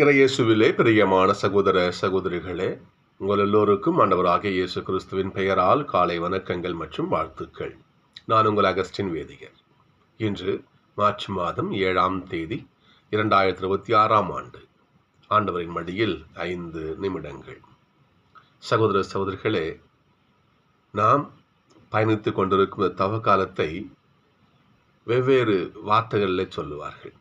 இறையேசுவிலே பிரியமான சகோதர சகோதரிகளே, உங்கள் எல்லோருக்கும் ஆண்டவராகிய இயேசு கிறிஸ்துவின் பெயரால் காலை வணக்கங்கள் மற்றும் வாழ்த்துக்கள். நான் உங்கள் அகஸ்டின் வேதியர். இன்று மார்ச் மாதம் 7ஆம் தேதி 2026ஆம் ஆண்டு. ஆண்டவரின் மடியில் 5 நிமிடங்கள். சகோதர சகோதரிகளே, நாம் பயணித்துக் கொண்டிருக்கும் தவ காலத்தை வெவ்வேறு வார்த்தைகளில் சொல்லுவார்கள்.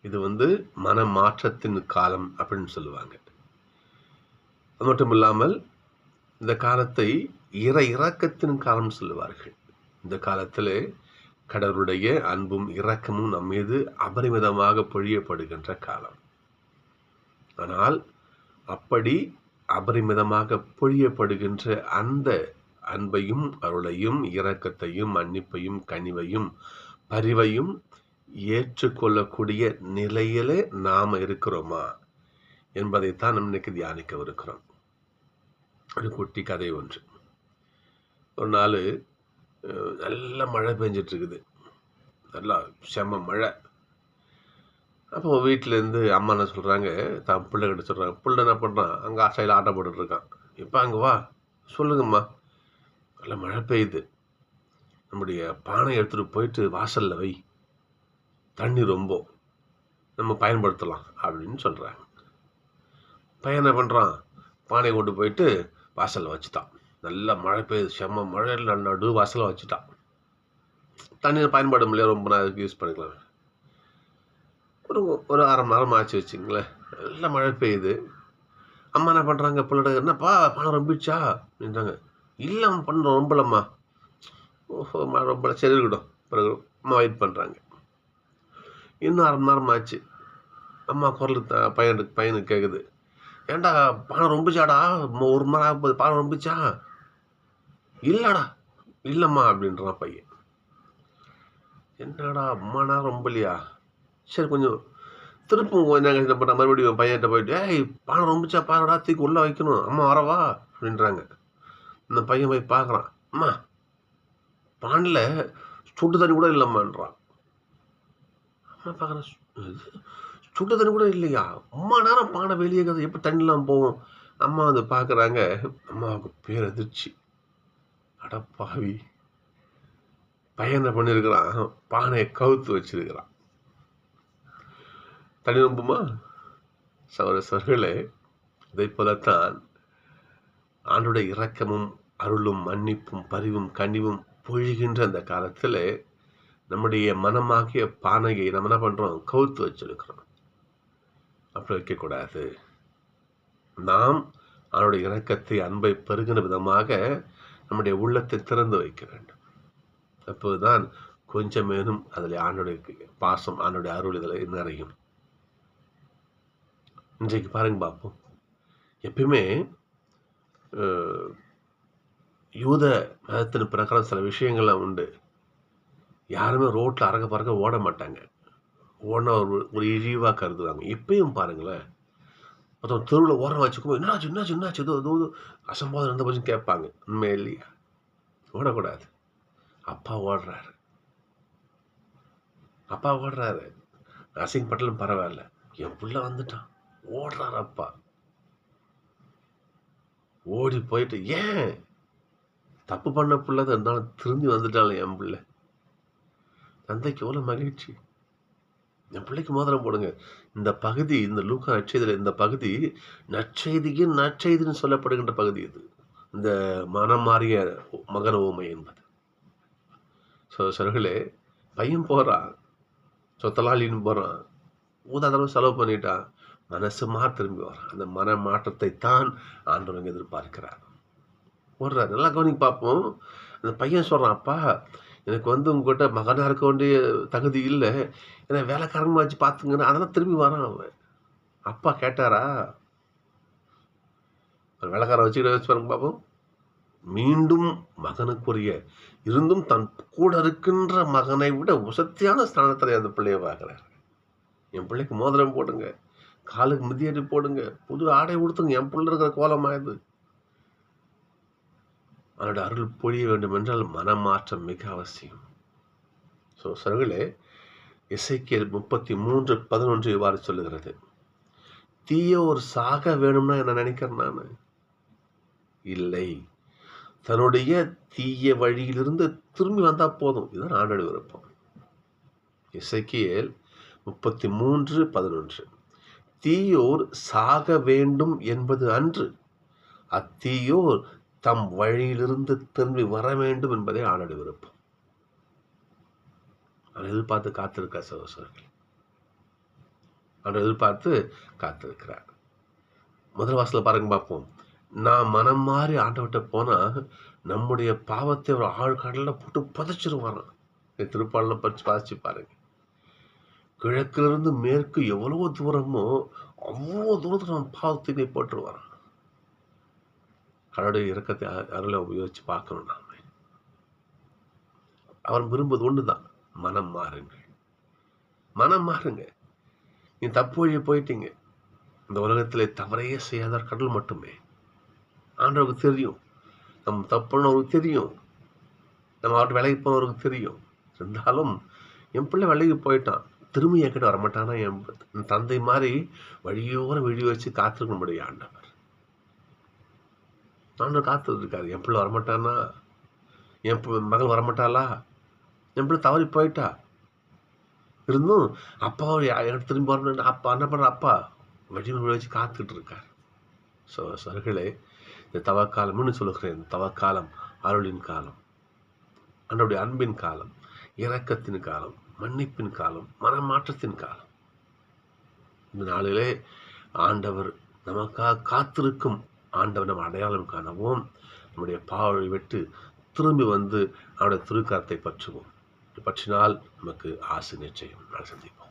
இது மன மாற்றத்தின் காலம் அப்படின்னு சொல்லுவாங்க. அது மட்டும் இல்லாமல் இந்த காலத்தை இரக்கத்தின் காலம் சொல்லுவார்கள். இந்த காலத்தில் கடவுளுடைய அன்பும் இரக்கமும் நம் மீது அபரிமிதமாக பொழியப்படுகின்ற காலம். ஆனால் அப்படி அபரிமிதமாக பொழியப்படுகின்ற அந்த அன்பையும் அருளையும் இரக்கத்தையும் மன்னிப்பையும் கனிவையும் பரிவையும் ஏற்றுக்கொள்ளக்கூடிய நிலையிலே நாம் இருக்கிறோமா என்பதைத்தான் நம்ம இன்னைக்கு தியானிக்கவிருக்கிறோம். ஒரு குட்டி கதை ஒன்று. ஒரு நாள் நல்ல மழை பெஞ்சிட்டு இருக்குது, நல்லா செம்ம மழை. அப்போ வீட்டிலேருந்து அம்மா என்ன சொல்கிறாங்க, தான் பிள்ளைகிட்ட சொல்கிறாங்க, பிள்ளை என்ன பண்ணுறான், அங்கே ஆசையில் ஆட்டம் போட்டுட்டு இருக்கான். இப்போ அங்கே வா, சொல்லுங்கம்மா, நல்லா மழை பெய்யுது, நம்முடைய பானை எடுத்துகிட்டு போயிட்டு வாசலில் வை, தண்ணி ரொம்ப நம்ம பயன்படுத்தலாம் அப்படின்னு சொல்கிறாங்க. பையன் என்ன பண்ணுறான், பானையை கொண்டு போயிட்டு வாசலில் வச்சுட்டான். நல்லா மழை பெய்யுது, செம்ம மழையில் நடு வாசலில் வச்சுட்டான். தண்ணியை பயன்படும் இல்லையா, ரொம்ப நாள் அதுக்கு யூஸ் பண்ணிக்கலாம். ஒரு அரை மணி நேரம் ஆச்சு வச்சுங்களேன். நல்லா மழை பெய்யுது. அம்மா என்ன பண்ணுறாங்க, பிள்ளை என்னப்பா பானை ரொம்பிடுச்சா அப்படின்றாங்க. இல்லை அம்மா, பண்ண ரொம்பலம்மா. ஓஹோ, மழை ரொம்ப சரி இருக்கட்டும், பிறகு அம்மா வெயிட் பண்ணுறாங்க. இன்னும் அரை மணி நேரம் ஆச்சு. அம்மா குரல் பையனுக்கு கேட்குது, ஏண்டா பானை ரொம்பிச்சாடா, ஒரு மணி நேரம் ஆகுது, பானை ரொம்பிச்சா? இல்லைடா, இல்லைம்மா அப்படின்றான் பையன். என்னடா அம்மா நேரம் ரொம்பலையா, சரி கொஞ்சம் திருப்பும் கொஞ்சம் என்ன பண்ண, மறுபடியும் பையன்கிட்ட போயிட்டு, ஏய் பானை ரொம்பிச்சா பாருடா, தூக்கி உள்ளே வைக்கணும், அம்மா வரவா அப்படின்றாங்க. இந்த பையன் போய் பார்க்குறான், அம்மா பானில் சுட்டு தண்ணி கூட இல்லைம்மான்றான். அம்மா பார்க்குறேன், சுட்டு தண்ணி கூட இல்லையா, அம்மா நேரம் பானை வெளியே எப்படி தண்ணிலாம் போகும். அம்மா பார்க்குறாங்க. அம்மாவுக்கு பேரதிர்ச்சி. அடப்பாவி, பையன் என்ன பண்ணியிருக்கிறான், பானையை கவுத்து வச்சிருக்கிறான். தண்ணி ரொம்புமா? சகோதரர்களே, இதை போலத்தான் ஆண்டுடைய இரக்கமும் அருளும் மன்னிப்பும் பரிவும் கனிவும் பொழிகின்ற அந்த காலத்தில் நம்முடைய மனமாகிய பானையை நம்ம என்ன பண்ணுறோம், கவுத்து வச்சிருக்கிறோம். அப்படி வைக்கக்கூடாது. நாம் அவனுடைய இரக்கத்தை அன்பை பெருகின விதமாக நம்முடைய உள்ளத்தை திறந்து வைக்க வேண்டும். அப்போதுதான் கொஞ்சமேனும் அதில் ஆண்டுடைய பாசம், ஆண்டுடைய அருள் இதில் நிறையும். இன்றைக்கு பாருங்க பார்ப்போம். எப்பயுமே யூத மதத்தின் பிரகாரம் சில விஷயங்கள்லாம் உண்டு. யாருமே ரோட்டில் அறக்க பறக்க ஓட மாட்டாங்க. ஓடனா ஒரு இழிவாக கருதுவாங்க. இப்பயும் பாருங்களேன், மொத்தம் தெருவில் ஓரம் வச்சுக்கோ, என்னாச்சு ஏதோ அசம்பாதம் இருந்த போச்சுன்னு கேட்பாங்க. உண்மை இல்லையா? ஓடக்கூடாது. அப்பா ஓடுறாரு, அசிங்கப்பட்டாலும் பரவாயில்ல, என் பிள்ளை வந்துட்டான், ஓடுறாரு அப்பா. ஓடி போயிட்டு, ஏன் தப்பு பண்ண பிள்ளை தான் இருந்தாலும் திரும்பி வந்துட்டாலும் என் பிள்ளை, தந்தைக்கு எவ்வளோ மகிழ்ச்சி. என் பிள்ளைக்கு மோதிரம் போடுங்க. இந்த பகுதி, இந்த லூக்கா நற்செய்தியில் இந்த பகுதி நற்செய்தின்னு சொல்லப்படுகின்ற பகுதி. இது இந்த மனம் மாறிய மகன ஊமை என்பது. சொல்களே, பையன் போகிறான், சொத்தலாளின்னு போகிறான், ஊதாதளவு செலவு பண்ணிட்டான், மனசு திரும்பி வரான். அந்த மன மாற்றத்தை தான் ஆண்டவங்க எதிர்பார்க்கிறார். ஓடுறார். நல்லா கவனிக்க பார்ப்போம். அந்த பையன் சொல்கிறான், அப்பா எனக்கு உங்ககிட்ட மகனாக இருக்க வேண்டிய தகுதி இல்லை, ஏன்னா வேலைக்காரங்க வச்சு பார்த்துங்கன்னு. அதெல்லாம் திரும்பி வரான் அவன். அப்பா கேட்டாரா? வேலைக்காரன் வச்சு பாருங்க பார்ப்போம். மீண்டும் மகனுக்குரிய இருந்தும் தன் கூட இருக்கின்ற மகனை விட உசத்தியான ஸ்தானத்தில் அந்த பிள்ளையை பார்க்குறாரு. என் பிள்ளைக்கு மோதிரம் போடுங்க, காலுக்கு மிதியடி போடுங்க, புது ஆடை கொடுத்துங்க, என் பிள்ளை இருக்கிற கோலமாயுது. அவனுடைய அருள் பொழிய வேண்டும் என்றால் மனமாற்றம் மிக அவசியம். சகோதரர்களே, எசேக்கியேல் 33:11 இவ்வாறு சொல்லுகிறது, தீயோர் சாக வேணும்னா என்ன நினைக்கிறேன் நான்? இல்லை. தன்னுடைய தீய வழியிலிருந்து திரும்பி வந்தா போதும். இதுதான் ஆண்டவருடைய விருப்பம். எசேக்கியேல் 33:11. தீயோர் சாக வேண்டும் என்பது அன்று, அத்தீயோர் தம் வழியிலிருந்து திரும்பி வர வேண்டும் என்பதே ஆண்டவருடைய விருப்பம். அவன் எதிர்பார்த்து காத்திருக்கார் சகோதரர்கள். அவன் எதிர்பார்த்து காத்திருக்கிறார். முதல் வாசல பாருங்க பார்ப்போம். நான் மனம் மாறி ஆண்டவர்கிட்ட போனா நம்முடைய பாவத்தை ஒரு ஆழ்கடல்ல போட்டு புதைச்சிருவாராம். திருப்பாடல வாசிச்சு பாருங்க. கிழக்கிலிருந்து மேற்கு எவ்வளவு தூரமோ அவ்வளோ தூரத்துக்கு நம்ம பாவத்தை போட்டுருவாராம். கடவுளுடைய இரக்கத்தை அருளை உபயோகிச்சு பார்க்கணும் நாம. அவர் விரும்புவது ஒண்ணுதான், மனம் மாறுங்கள். மனம் மாறுங்க. நீ தப்பு வழியை போயிட்டீங்க. இந்த உலகத்திலே தவறையே செய்யாத கடவுள் மட்டுமே. ஆண்டவருக்கு தெரியும், நம்ம தப்புன்னு அவருக்கு தெரியும், நம்ம அவர்கிட்ட விலைக்கு போனவருக்கு தெரியும். இருந்தாலும் என் பிள்ளை விலைக்கு போயிட்டான், திரும்பி என்கிட்ட வரமாட்டானா? என் தந்தை மாதிரி வழியோர விழி வச்சு காத்திருக்க முடியும் ஆண்டவர். ஆண்டவர் காத்துட்டு இருக்காரு. என் பிள்ளை வரமாட்டானா? என் மகள் வரமாட்டாளா? என் பிள்ளை தவறி போயிட்டா இருந்தும் அப்பா எனக்கு திரும்பி வரணும். அப்பா என்ன பண்ற? அப்பா வழி வச்சு காத்துக்கிட்டு இருக்கார். சர்களே, இந்த தவக்காலம்னு சொல்லுகிறேன். இந்த தவக்காலம் அருளின் காலம், ஆண்டவருடைய அன்பின் காலம், இரக்கத்தின் காலம், மன்னிப்பின் காலம், மனமாற்றத்தின் காலம். இந்த நாளிலே ஆண்டவர் நமக்காக காத்திருக்கும் ஆண்டவர் நம்ம அடையாளம் காணவும், நம்முடைய பாவத்தை விட்டு திரும்பி வந்து அவருடைய திருக்கரத்தை பற்றுவோம். பற்றினால் நமக்கு ஆசை நிச்சயம். நான் சந்திப்போம்.